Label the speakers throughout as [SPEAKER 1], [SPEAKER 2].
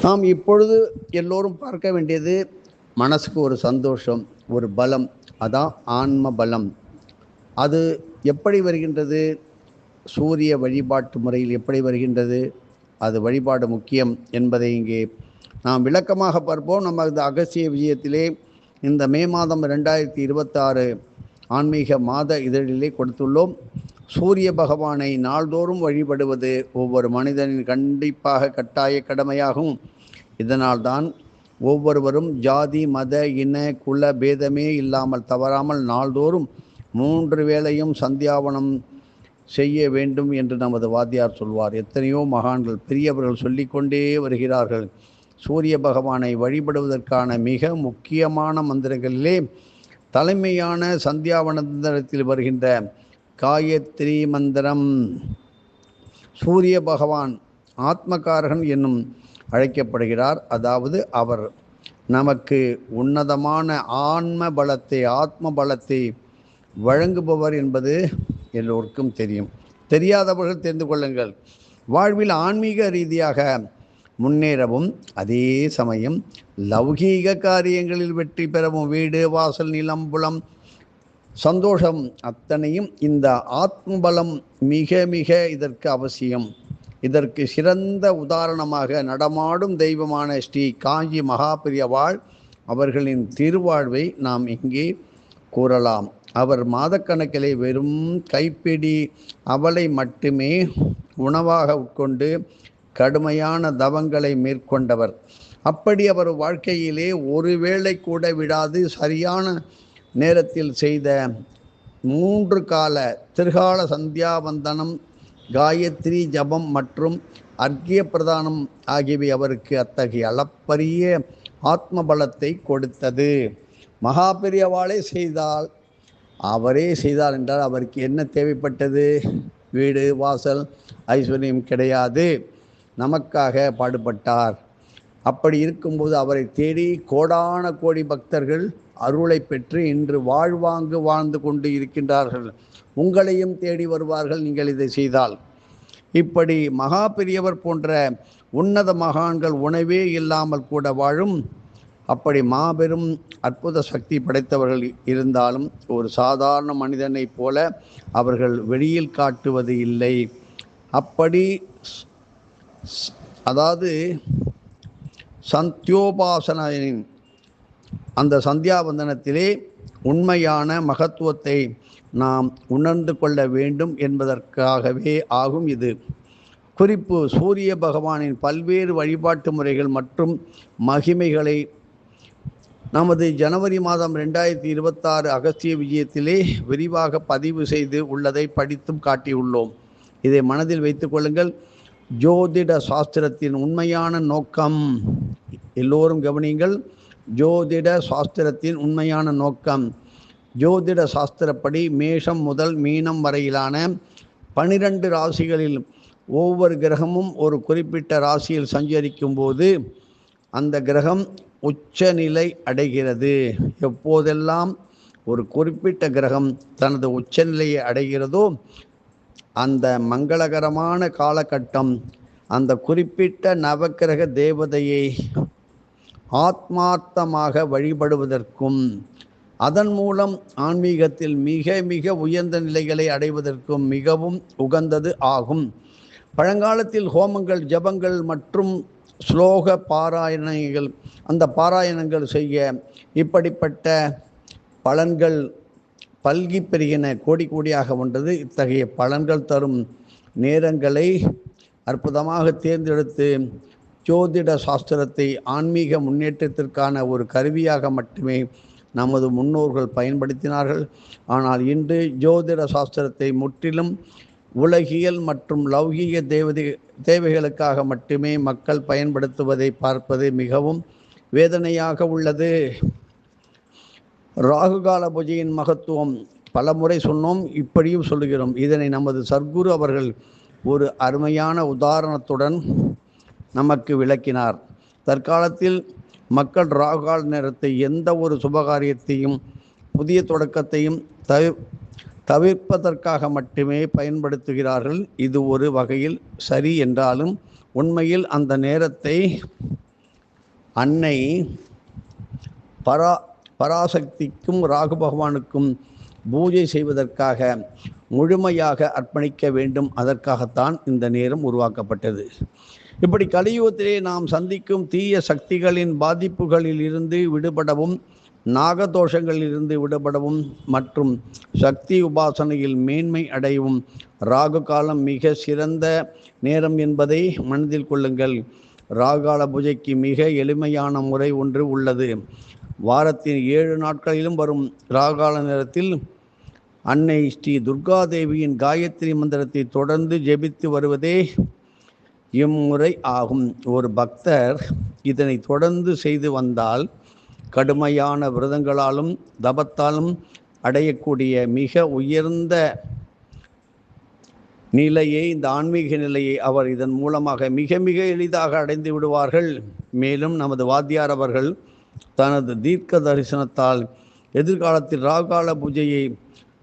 [SPEAKER 1] நாம் இப்பொழுது எல்லோரும் பார்க்க வேண்டியது மனசுக்கு ஒரு சந்தோஷம், ஒரு பலம். அதான் ஆன்ம பலம். அது எப்படி வருகின்றது? சூரிய வழிபாட்டு முறையில் எப்படி வருகின்றது? அது வழிபாடு முக்கியம் என்பதை இங்கே நாம் விளக்கமாக பார்ப்போம். நம்ம இந்த அகஸ்திய விஜயத்திலே இந்த மே மாதம் 2026 ஆன்மீக மாத இதழிலே கொடுத்துள்ளோம். சூரிய பகவானை நாள்தோறும் வழிபடுவது ஒவ்வொரு மனிதனின் கண்டிப்பாக கட்டாய கடமையாகும். இதனால்தான் ஒவ்வொருவரும் ஜாதி மத இன குல பேதமே இல்லாமல் தவறாமல் நாள்தோறும் 3 வேளையும் சந்தியாவனம் செய்ய வேண்டும் என்று நமது வாத்தியார் சொல்வார். எத்தனையோ மகான்கள் பெரியவர்கள் சொல்லிக்கொண்டே வருகிறார்கள். சூரிய பகவானை வழிபடுவதற்கான மிக முக்கியமான மந்திரங்களிலே தலைமையான சந்தியாவனத்தில் வருகின்ற காயத்ரி மந்திரம். சூரிய பகவான் ஆத்மகாரகன் என்னும் அழைக்கப்படுகிறார். அதாவது அவர் நமக்கு உன்னதமான ஆன்ம பலத்தை வழங்குபவர் என்பது எல்லோருக்கும் தெரியும். தெரியாதவர்கள் தெரிந்து கொள்ளுங்கள். வாழ்வில் ஆன்மீக ரீதியாக முன்னேறவும் அதே சமயம் லௌகீக காரியங்களில் வெற்றி பெறவும் வீடு வாசல் நிலம் புலம் சந்தோஷம் அத்தனையும் இந்த ஆத்மபலம் மிக மிக இதற்கு அவசியம். இதற்கு சிறந்த உதாரணமாக நடமாடும் தெய்வமான ஸ்ரீ காஞ்சி மகாபெரியவாள் அவர்களின் திருவாழ்வை நாம் இங்கே கூறலாம். அவர் மாதக்கணக்கிலே வெறும் கைப்பிடி அவளை மட்டுமே உணவாக உட்கொண்டு கடுமையான தவங்களை மேற்கொண்டவர். அப்படி அவர் வாழ்க்கையிலே ஒருவேளை கூட விடாது சரியான நேரத்தில் செய்த 3 கால திருகால சந்தியாவந்தனம், காயத்ரி ஜபம் மற்றும் அர்க்கிய பிரதானம் ஆகியவை அவருக்கு அத்தகைய அளப்பரிய ஆத்ம பலத்தை கொடுத்தது. மகாபெரியவாளே செய்தால் அவரே செய்தார் என்றால் அவருக்கு என்ன தேவைப்பட்டது? வீடு வாசல் ஐஸ்வர்யம் கிடையாது. நமக்காக பாடுபட்டார். அப்படி இருக்கும்போது அவரை தேடி கோடான கோடி பக்தர்கள் அருளை பெற்று இன்று வாழ்ந்து கொண்டு இருக்கின்றார்கள். உங்களையும் தேடி வருவார்கள் நீங்கள் இதை செய்தால். இப்படி மகா பெரியவர் போன்ற உன்னத மகான்கள் உணவே இல்லாமல் கூட வாழும் அப்படி மாபெரும் அற்புத சக்தி படைத்தவர்கள் இருந்தாலும் ஒரு சாதாரண மனிதனைப் போல அவர்கள் வெளியில் காட்டுவது இல்லை. அப்படி அதாவது சந்தியோபாசனின் அந்த சந்தியாவந்தனத்திலே உண்மையான மகத்துவத்தை நாம் உணர்ந்து கொள்ள வேண்டும் என்பதற்காகவே ஆகும் இது. குறிப்பு: சூரிய பகவானின் பல்வேறு வழிபாட்டு முறைகள் மற்றும் மகிமைகளை நமது ஜனவரி மாதம் 2026 அகஸ்திய விஜயத்திலே விரிவாக பதிவு செய்து உள்ளதை படித்தும் காட்டியுள்ளோம். இதை மனதில் வைத்துக் கொள்ளுங்கள். ஜோதிட சாஸ்திரத்தின் உண்மையான நோக்கம், எல்லோரும் கவனியுங்கள், ஜோதிட சாஸ்திரத்தின் உண்மையான நோக்கம், ஜோதிட சாஸ்திரப்படி மேஷம் முதல் மீனம் வரையிலான 12 ராசிகளில் ஒவ்வொரு கிரகமும் ஒரு குறிப்பிட்ட ராசியில் சஞ்சரிக்கும் போது அந்த கிரகம் உச்சநிலை அடைகிறது. எப்போதெல்லாம் ஒரு குறிப்பிட்ட கிரகம் தனது உச்சநிலையை அடைகிறதோ அந்த மங்களகரமான காலகட்டம் அந்த குறிப்பிட்ட நவக்கிரக தேவதையை ஆத்மார்த்தமாக வழிபடுவதற்கும் அதன் மூலம் ஆன்மீகத்தில் மிக மிக உயர்ந்த நிலைகளை அடைவதற்கும் மிகவும் உகந்தது ஆகும். பழங்காலத்தில் ஹோமங்கள், ஜபங்கள் மற்றும் ஸ்லோக பாராயணங்கள், அந்த பாராயணங்கள் செய்ய இப்படிப்பட்ட பலன்கள் பல்கி பெருகின, கோடி கோடியாக ஒன்றது. இத்தகைய பலன்கள் தரும் நேரங்களை அற்புதமாக தேர்ந்தெடுத்து ஜோதிட சாஸ்திரத்தை ஆன்மீக முன்னேற்றத்திற்கான ஒரு கருவியாக மட்டுமே நமது முன்னோர்கள் பயன்படுத்தினார்கள். ஆனால் இன்று ஜோதிட சாஸ்திரத்தை முற்றிலும் உலகியல் மற்றும் லௌகீக தேவைகளுக்காக மட்டுமே மக்கள் பயன்படுத்துவதை பார்ப்பது மிகவும் வேதனையாக உள்ளது. ராகுகால பூஜையின் மகத்துவம் பலமுறை சொன்னோம், இப்படியும் சொல்லுகிறோம். இதனை நமது சர்க்குரு அவர்கள் ஒரு அருமையான உதாரணத்துடன் நமக்கு விளக்கினார். தற்காலத்தில் மக்கள் ராகுகால நேரத்தை எந்த ஒரு சுபகாரியத்தையும் புதிய தொடக்கத்தையும் தவிர்ப்பதற்காக மட்டுமே பயன்படுத்துகிறார்கள். இது ஒரு வகையில் சரி என்றாலும் உண்மையில் அந்த நேரத்தை அன்னை பராசக்திக்கும் ராகு பகவானுக்கும் பூஜை செய்வதற்காக முழுமையாக அர்ப்பணிக்க வேண்டும். அதற்காகத்தான் இந்த நேரம் உருவாக்கப்பட்டது. இப்படி கலியுகத்திலே நாம் சந்திக்கும் தீய சக்திகளின் பாதிப்புகளில் இருந்து விடுபடவும், நாகதோஷங்களிலிருந்து விடுபடவும் மற்றும் சக்தி உபாசனையில் மேன்மை அடையவும் ராகு காலம் மிக சிறந்த நேரம் என்பதை மனதில் கொள்ளுங்கள். ராகுகால பூஜைக்கு மிக எளிமையான முறை ஒன்று உள்ளது. வாரத்தின் 7 நாட்களிலும் வரும் ராகுகால நேரத்தில் அன்னை ஸ்ரீ துர்காதேவியின் காயத்ரி மந்திரத்தை தொடர்ந்து ஜெபித்து வருவதே இம்முறை ஆகும். ஒரு பக்தர் இதனை தொடர்ந்து செய்து வந்தால் கடுமையான விரதங்களாலும் தபத்தாலும் அடையக்கூடிய மிக உயர்ந்த நிலையை, இந்த ஆன்மீக நிலையை அவர் இதன் மூலமாக மிக மிக எளிதாக அடைந்து விடுவார்கள். மேலும் நமது வாத்தியார் அவர்கள் தனது தீர்க்க தரிசனத்தால் எதிர்காலத்தில் ராகுகால பூஜையை,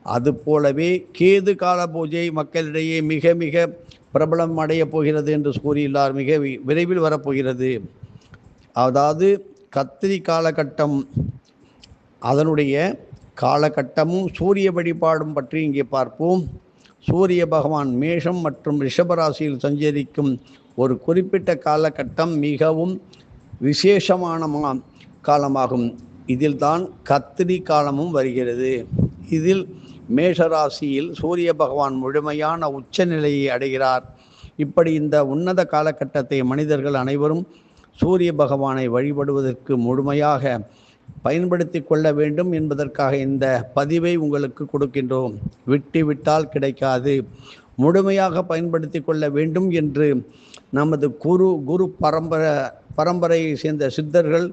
[SPEAKER 1] அதுபோலவே கேது கால பூஜை மக்களிடையே மிக மிக பிரபலம் அடைய போகிறது என்று கூறியுள்ளார். மிக விரைவில் வரப்போகிறது. அதாவது கத்திரி காலகட்டம், அதனுடைய காலகட்டமும் சூரிய வழிபாடும் பற்றி இங்கே பார்ப்போம். சூரிய பகவான் மேஷம் மற்றும் ரிஷபராசியில் சஞ்சரிக்கும் ஒரு குறிப்பிட்ட காலகட்டம் மிகவும் விசேஷமான காலமாகும். இதில் தான் கத்திரி காலமும் வருகிறது. இதில் மேஷராசியில் சூரிய பகவான் முழுமையான உச்ச நிலையை அடைகிறார். இப்படி இந்த உன்னத காலகட்டத்தை மனிதர்கள் அனைவரும் சூரிய பகவானை வழிபடுவதற்கு முழுமையாக பயன்படுத்தி கொள்ள வேண்டும் என்பதற்காக இந்த பதிவை உங்களுக்கு கொடுக்கின்றோம். விட்டால் கிடைக்காது, முழுமையாக பயன்படுத்தி கொள்ள வேண்டும் என்று நமது குரு பரம்பரையை சேர்ந்த சித்தர்கள்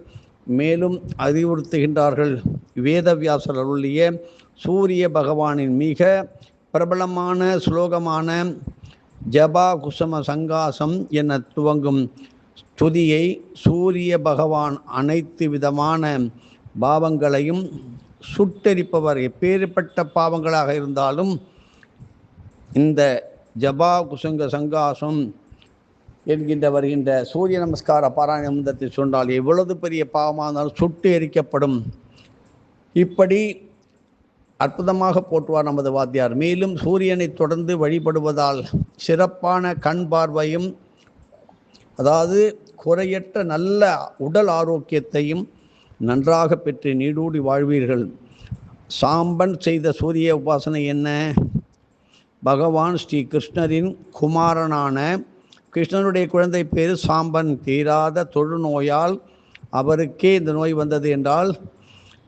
[SPEAKER 1] மேலும் அறிவுறுத்துகின்றார்கள். வேதவியாசர் அருளிய சூரிய பகவானின் மிக பிரபலமான ஸ்லோகமான ஜபா குசும சங்காசம் என துவங்கும் துதியை சூரிய பகவான் அனைத்து விதமான பாவங்களையும் சுட்டெரிப்பவர். எப்பேற்பட்ட பாவங்களாக இருந்தாலும் இந்த ஜபா குசுங்க சங்காசம் என்கின்ற வருகின்ற சூரிய நமஸ்கார பாராயண மந்திரத்தை சொன்னால் எவ்வளவு பெரிய பாவமானாலும் சுட்டு எரிக்கப்படும். இப்படி அற்புதமாக போற்றுவார் நமது வாத்தியார். மேலும் சூரியனை தொடர்ந்து வழிபடுவதால் சிறப்பான கண் பார்வையும், அதாவது குறையற்ற நல்ல உடல் ஆரோக்கியத்தையும் நன்றாக பெற்று நீடூடி வாழ்வீர்கள். சாம்பன் செய்த சூரிய உபாசனை என்ன? பகவான் ஸ்ரீ கிருஷ்ணரின் குமாரனான கிருஷ்ணனுடைய குழந்தை பேர் சாம்பன். தீராத தொழுநோயால் அவருக்கே இந்த நோய் வந்தது என்றால்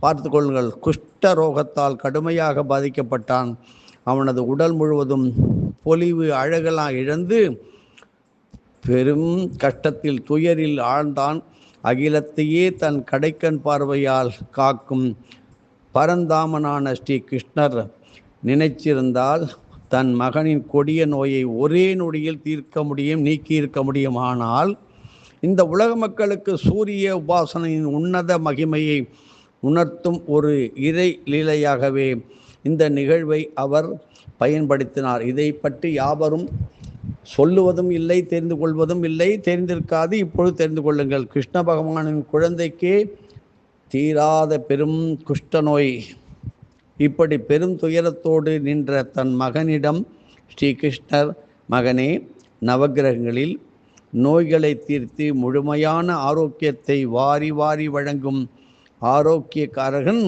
[SPEAKER 1] பார்த்து கொள்ளுங்கள். குஷ்ட ரோகத்தால் கடுமையாக பாதிக்கப்பட்டான். அவனது உடல் முழுவதும் பொலிவு அழகெல்லாம் இழந்து பெரும் கஷ்டத்தில் துயரில் ஆழ்ந்தான். அகிலத்தையே தன் கடைக்கண் பார்வையால் காக்கும் பரந்தாமனான ஸ்ரீ கிருஷ்ணர் நினைச்சிருந்தால் தன் மகனின் கொடிய நோயை ஒரே நொடியில் நீக்கியிருக்க முடியும். ஆனால் இந்த உலக மக்களுக்கு சூரிய உபாசனையின் உன்னத மகிமையை உணர்த்தும் ஒரு இறை லீலையாகவே இந்த நிகழ்வை அவர் பயன்படுத்தினார். இதை பற்றி யாவரும் சொல்லுவதும் இல்லை, தெரிந்து கொள்வதும் இல்லை, தெரிந்திருக்காது. இப்பொழுது தெரிந்து கொள்ளுங்கள். கிருஷ்ண பகவானின் குழந்தைக்கே தீராத பெரும் குஷ்ட நோய். இப்படி பெரும் துயரத்தோடு நின்ற தன் மகனிடம் ஸ்ரீ கிருஷ்ணர், மகனே, நவகிரகங்களில் நோய்களை தீர்த்து முழுமையான ஆரோக்கியத்தை வாரி வாரி வழங்கும் ஆரோக்கியக்காரகன்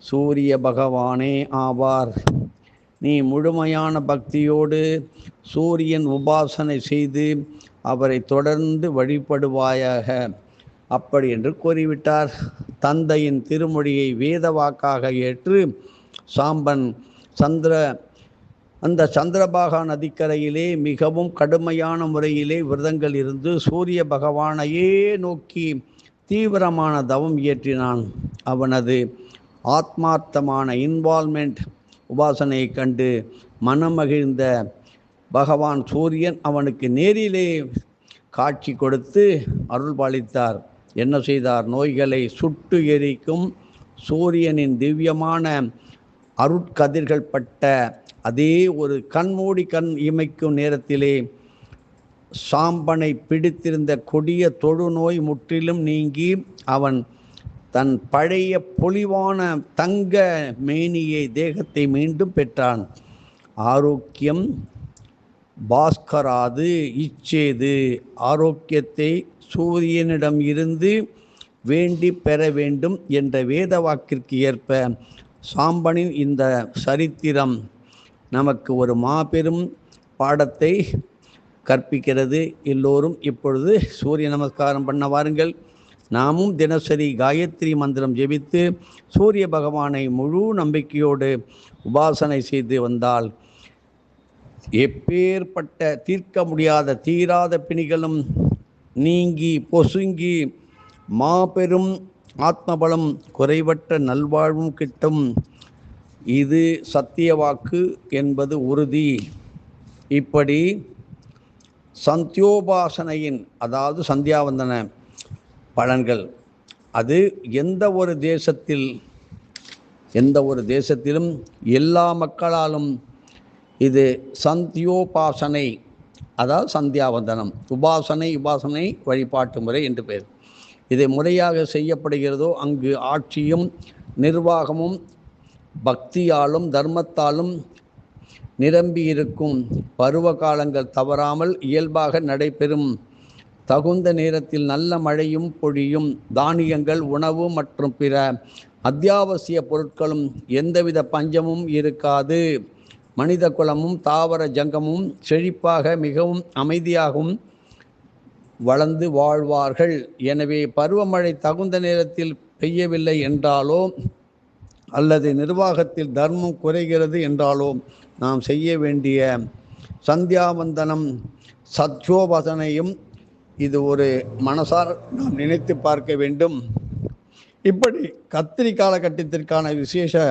[SPEAKER 1] சூரிய பகவானே ஆவார். நீ முழுமையான பக்தியோடு சூரியன் உபாசனை செய்து அவரை தொடர்ந்து வழிபடுவாயாக. அப்படி என்று கூறிவிட்டார். தந்தையின் திருமொழியை வேத வாக்காக ஏற்று சாம்பன் அந்த சந்திரபாகா நதிக்கரையிலே மிகவும் கடுமையான முறையிலே விரதங்கள் இருந்து சூரிய பகவானையே நோக்கி தீவிரமான தவம் இயற்றினான். அவனது ஆத்மார்த்தமான இன்வால்மெண்ட் உபாசனையை கண்டு மனமகிழ்ந்த பகவான் சூரியன் அவனுக்கு நேரிலே காட்சி கொடுத்து அருள் பாலித்தார். என்ன செய்தார்? நோய்களை சுட்டு எரிக்கும் சூரியனின் திவ்யமான அருட்கதிர்கள் பட்ட அதே ஒரு கண் இமைக்கும் நேரத்திலே சாம்பனை பிடித்திருந்த கொடிய தொழுநோய் முற்றிலும் நீங்கி அவன் தன் பழைய பொலிவான தங்க மேனியை தேகத்தை மீண்டும் பெற்றான். ஆரோக்கியம் பாஸ்கராது இச்சேது. ஆரோக்கியத்தை சூரியனிடம் இருந்து வேண்டி பெற வேண்டும் என்ற வேத வாக்கிற்கு ஏற்ப சாம்பனின் இந்த சரித்திரம் நமக்கு ஒரு மாபெரும் பாடத்தை கற்பிக்கிறது. எல்லோரும் இப்பொழுது சூரிய நமஸ்காரம் பண்ண வாருங்கள். நாமும் தினசரி காயத்ரி மந்திரம் ஜெபித்து சூரிய பகவானை முழு நம்பிக்கையோடு உபாசனை செய்து வந்தால் எப்பேற்பட்ட தீர்க்க முடியாத தீராத பிணிகளும் நீங்கி பொசுங்கி மாபெரும் ஆத்மபலம் குறைவற்ற நல்வாழ்வும் கிட்டும். இது சத்திய வாக்கு என்பது உறுதி. இப்படி சந்தியோபாசனையின் அதாவது சந்தியாவந்தன பலன்கள் அது எந்த ஒரு தேசத்திலும் எல்லா மக்களாலும் இது சந்தியோபாசனை அதாவது சந்தியாவந்தனம் உபாசனை வழிபாட்டு முறை என்று பெயர். இதை முறையாக செய்யப்படுகிறதோ அங்கு ஆட்சியும் நிர்வாகமும் பக்தியாலும் தர்மத்தாலும் நிரம்பி இருக்கும். பருவ காலங்கள் தவறாமல் இயல்பாக நடைபெறும். தகுந்த நேரத்தில் நல்ல மழையும் பொழியும். தானியங்கள் உணவு மற்றும் பிற அத்தியாவசிய பொருட்களும் எந்தவித பஞ்சமும் இருக்காது. மனித குலமும் தாவர ஜங்கமும் செழிப்பாக மிகவும் அமைதியாகவும் வளர்ந்து வாழ்வார்கள். எனவே பருவமழை தகுந்த நேரத்தில் பெய்யவில்லை என்றாலோ அல்லது நிர்வாகத்தில் தர்மம் குறைகிறது என்றாலோ நாம் செய்ய வேண்டிய சந்தியாவந்தனம் சத்யோபாசனையும் இது ஒரு மனசார் நாம் நினைத்து பார்க்க வேண்டும். இப்படி கத்திரி காலகட்டத்திற்கான விசேஷ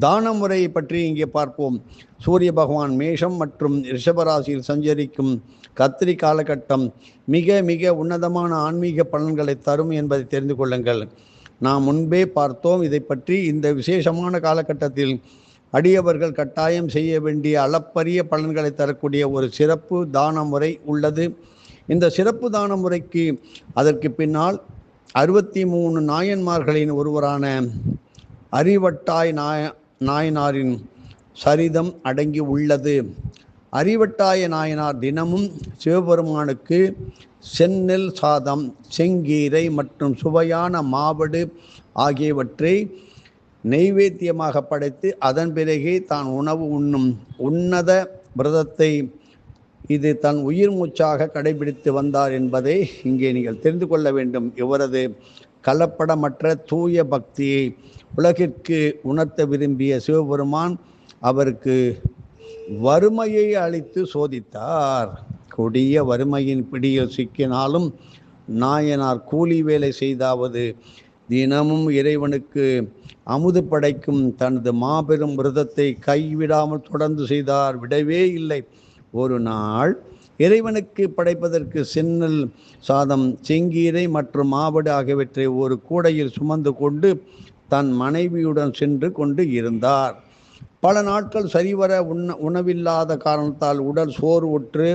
[SPEAKER 1] தான முறையை பற்றி இங்கே பார்ப்போம். சூரிய பகவான் மேஷம் மற்றும் ரிஷபராசியில் சஞ்சரிக்கும் கத்திரி காலகட்டம் மிக மிக உன்னதமான ஆன்மீக பலன்களை தரும் என்பதை தெரிந்து கொள்ளுங்கள். நாம் முன்பே பார்த்தோம் இதை பற்றி. இந்த விசேஷமான காலகட்டத்தில் அடியவர்கள் கட்டாயம் செய்ய வேண்டிய அளப்பரிய பலன்களை தரக்கூடிய ஒரு சிறப்பு தான முறை உள்ளது. இந்த சிறப்பு தான முறைக்கு அதற்கு பின்னால் 63 நாயன்மார்களின் ஒருவரான அறிவட்டாய் நாயனாரின் சரிதம் அடங்கி உள்ளது. அறிவட்டாய நாயனார் தினமும் சிவபெருமானுக்கு செந்நெல் சாதம், செங்கீரை மற்றும் சுவையான மாவடு ஆகியவற்றை நெய்வேத்தியமாக படைத்து அதன் பிறகே தான் உணவு உண்ணும் உன்னத விரதத்தை இது தன் உயிர் மூச்சாக கடைபிடித்து வந்தார் என்பதை இங்கே நீங்கள் தெரிந்து கொள்ள வேண்டும். இவரது கலப்படமற்ற தூய பக்தியை உலகிற்கு உணர்த்த விரும்பிய சிவபெருமான் அவருக்கு வறுமையை அளித்து சோதித்தார். கொடிய வறுமையின் பிடியில் சிக்கினாலும் நாயனார் கூலி வேலை செய்தாவது தினமும் இறைவனுக்கு அமுது படைக்கும் தனது மாபெரும் விரதத்தை கைவிடாமல் தொடர்ந்து செய்தார். விடவே இல்லை. ஒரு நாள் இறைவனுக்கு படைப்பதற்கு செந்நெல் சாதம், செங்கீரை மற்றும் மாவடு ஆகியவற்றை ஒரு கூடையில் சுமந்து கொண்டு தன் மனைவியுடன் சென்று கொண்டு இருந்தார். பல நாட்கள் சரிவர உணவில்லாத காரணத்தால் உடல் சோர்வுற்று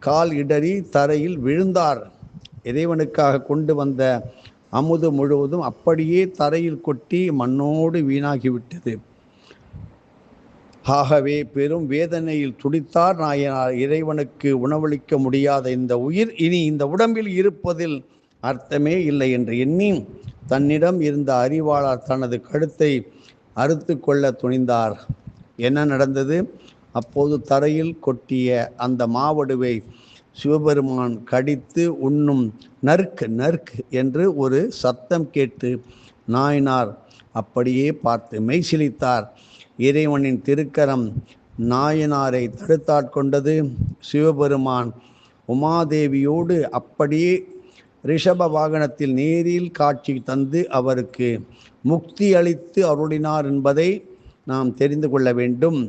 [SPEAKER 1] கால் இடறி தரையில் விழுந்தார். இறைவனுக்காக கொண்டு வந்த அமுது முழுவதும் அப்படியே தரையில் கொட்டி மண்ணோடு வீணாகிவிட்டது. ஆகவே பெரும் வேதனையில் துடித்தார் நாயனார். இறைவனுக்கு உணவளிக்க முடியாத இந்த உயிர் இனி இந்த உடம்பில் இருப்பதில் அர்த்தமே இல்லை என்று எண்ணி தன்னிடம் இருந்த அறிவாளர் தனது கழுத்தை அறுத்து கொள்ள துணிந்தார். என்ன நடந்தது? அப்போது தரையில் கொட்டிய அந்த மாவடுவை சிவபெருமான் கடித்து உண்ணும் நறுக்கு நறுக்கு என்று ஒரு சத்தம் கேட்டு நாயனார் அப்படியே பார்த்து மெய்சிலித்தார். இறைவனின் திருக்கரம் நாயனாரை தடுத்தாட்கொண்டது. சிவபெருமான் உமாதேவியோடு அப்படியே ரிஷப வாகனத்தில் நேரில் காட்சி தந்து அவருக்கு முக்தி அளித்து அருளினார் என்பதை நாம் தெரிந்து கொள்ள வேண்டும்.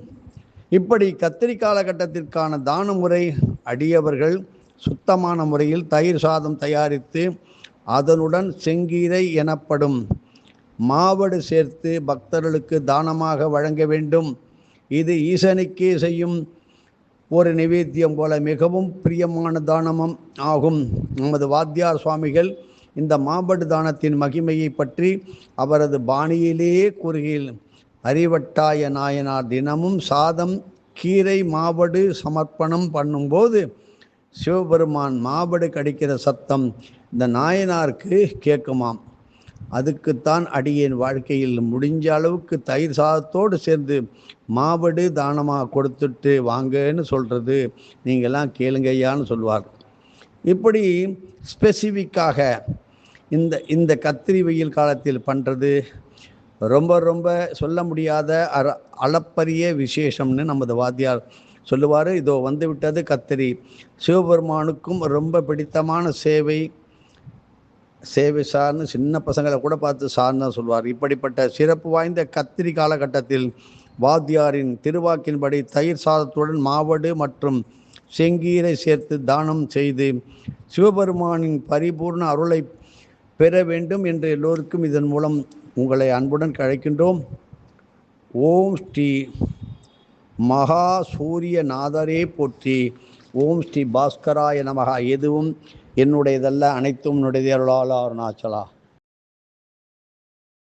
[SPEAKER 1] இப்படி கத்திரி காலகட்டத்திற்கான தான முறை அடியவர்கள் சுத்தமான முறையில் தயிர் சாதம் தயாரித்து அதனுடன் செங்கீரை எனப்படும் மாவடு சேர்த்து பக்தர்களுக்கு தானமாக வழங்க வேண்டும். இது ஈசனுக்கே செய்யும் ஒரு நிவேத்தியம் போல மிகவும் பிரியமான தானமும் ஆகும். நமது வாத்தியார் சுவாமிகள் இந்த மாபடு தானத்தின் மகிமையை பற்றி அவரது பாணியிலேயே கூறுகையில், அறிவட்டாய நாயனார் தினமும் சாதம் கீரை மாபடு சமர்ப்பணம் பண்ணும்போது சிவபெருமான் மாபடு கடிக்கிற சத்தம் இந்த நாயனாருக்கு கேட்குமாம். அதுக்குத்தான் அடியேன் வாழ்க்கையில் முடிஞ்ச அளவுக்கு தயிர் சாதத்தோடு சேர்ந்து மாபடு தானமாக கொடுத்துட்டு வாங்கன்னு சொல்கிறது. நீங்கள்லாம் கேளுங்கய்யான்னு சொல்லுவார். இப்படி ஸ்பெசிஃபிக்காக இந்த கத்திரி வெயில் காலத்தில் பண்ணுறது ரொம்ப ரொம்ப சொல்ல முடியாத அளப்பரிய விசேஷம்னு நமது வாத்தியார் சொல்லுவார். இதோ வந்து விட்டது கத்திரி. சிவபெருமானுக்கும் ரொம்ப பிடித்தமான சேவை சார்னு சின்ன பசங்களை கூட பார்த்து சார்னு சொல்வார். இப்படிப்பட்ட சிறப்பு வாய்ந்த கத்திரி காலகட்டத்தில் வாத்தியாரின் திருவாக்கின்படி தயிர் சாதத்துடன் மாவடு மற்றும் செங்கீரை சேர்த்து தானம் செய்து சிவபெருமானின் பரிபூர்ண அருளை பெற வேண்டும் என்று எல்லோருக்கும் இதன் மூலம் உங்களை அன்புடன் அழைக்கின்றோம். ஓம் ஸ்ரீ மகா சூரிய நாதரே போற்றி. ஓம் ஸ்ரீ பாஸ்கராய நமகா. எதுவும் என்னுடையதல்ல, அனைத்தும் உன்னுடைய அருளால் அருணாச்சலா.